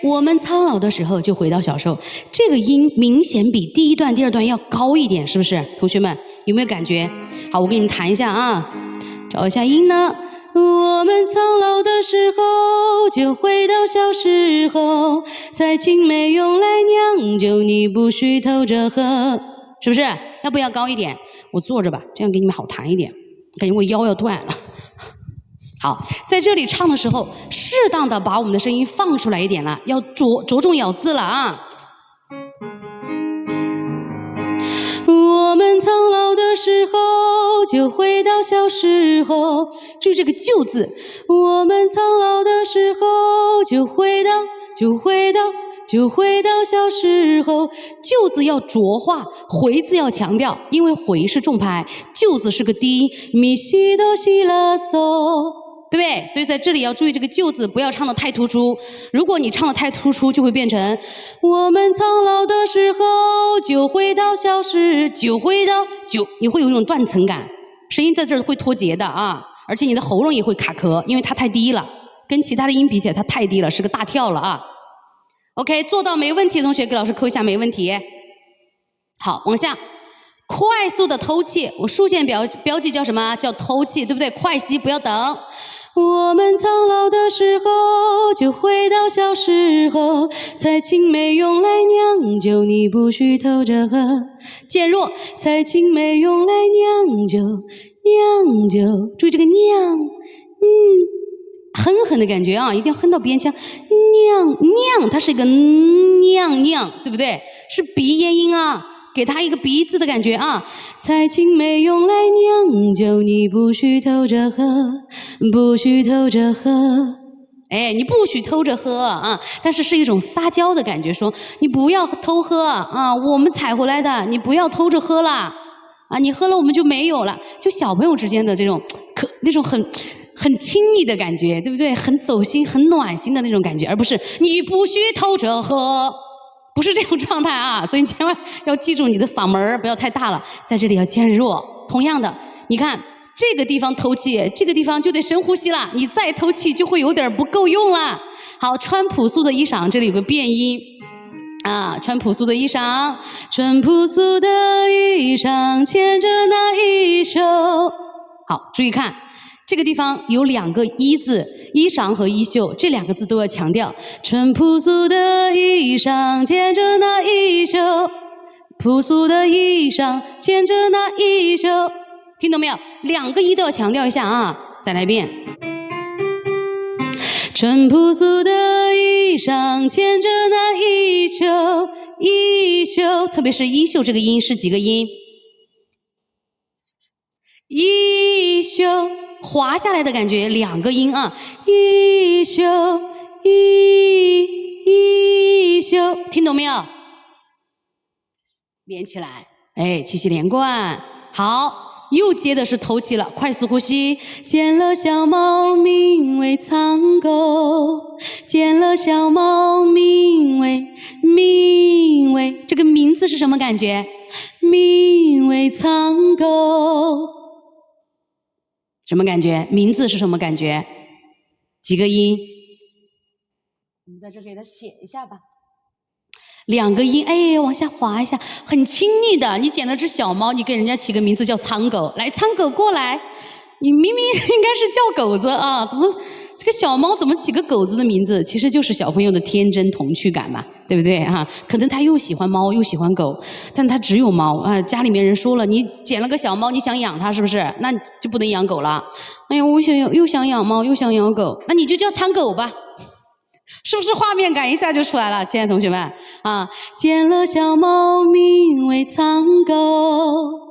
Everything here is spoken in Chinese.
我们苍老的时候就回到小时候，这个音明显比第一段、第二段要高一点，是不是？同学们有没有感觉？好，我给你们弹一下啊，找一下音呢。我们苍老的时候就回到小时候，菜青梅用来酿酒，你不许偷着喝，是不是？要不要高一点？我坐着吧，这样给你们好弹一点，感觉我腰要断了。好，在这里唱的时候，适当的把我们的声音放出来一点了，要着重咬字了啊。我们苍老的时候就回到小时候，注意这个就字。我们苍老的时候就回到小时候，就字要浊化，回字要强调，因为回是重拍，就字是个低音，咪西哆西拉嗦。对不对？所以在这里要注意这个就字，不要唱得太突出。如果你唱得太突出，就会变成我们苍老的时候就回到小时，你会有一种断层感，声音在这儿会脱节的啊，而且你的喉咙也会卡壳，因为它太低了，跟其他的音比起来它太低了，是个大跳了啊。OK， 做到没问题的同学给老师扣一下没问题。好，往下。快速的偷气，我竖线标记叫什么？叫偷气，对不对？快吸，不要等。我们苍老的时候就回到小时候，菜青梅用来酿酒，你不许偷着喝。渐弱，菜青梅用来酿酒，注意这个酿，哼哼的感觉啊，一定要哼到鼻咽腔。酿，它是一个酿，对不对？是鼻咽音啊。给他一个鼻子的感觉啊！菜青梅用来酿酒，你不许偷着喝，不许偷着喝。哎，你不许偷着喝啊！但是是一种撒娇的感觉，说你不要偷喝啊，我们采回来的，你不要偷着喝啦啊！你喝了我们就没有了。就小朋友之间的这种那种很亲密的感觉，对不对？很走心、很暖心的那种感觉，而不是你不许偷着喝。不是这种状态啊，所以你千万要记住你的嗓门不要太大了，在这里要渐弱。同样的，你看这个地方偷气，这个地方就得深呼吸了，你再偷气就会有点不够用了。好，穿朴素的衣裳，这里有个变音啊，穿朴素的衣裳，穿朴素的衣裳，牵着那衣袖。好，注意看。这个地方有两个衣字，衣裳和衣袖，这两个字都要强调。穿朴素的衣裳，牵着那衣袖，朴素的衣裳，牵着那衣袖，听懂没有？两个衣都要强调一下啊！再来一遍。穿朴素的衣裳，牵着那衣袖，特别是衣袖这个音是几个音？衣袖。滑下来的感觉，两个音啊，衣袖，衣袖，听懂没有？连起来，哎，气息连贯。好，又接的是头气了，快速呼吸。捡了小猫，名为苍狗。捡了小猫，名为，这个名字是什么感觉？名为苍狗。什么感觉？名字是什么感觉？几个音？我们在这给它写一下吧。两个音，哎，往下滑一下，很亲密的。你捡了只小猫，你给人家起个名字叫苍狗，来，苍狗过来。你明明应该是叫狗子啊，怎么这个小猫怎么起个狗子的名字？其实就是小朋友的天真童趣感嘛，对不对啊？可能他又喜欢猫又喜欢狗，但他只有猫啊。家里面人说了，你捡了个小猫，你想养它是不是？那就不能养狗了。哎呀，我又想养猫又想养狗，那你就叫苍狗吧。是不是画面感一下就出来了，亲爱的同学们啊？捡了小猫，名为苍狗。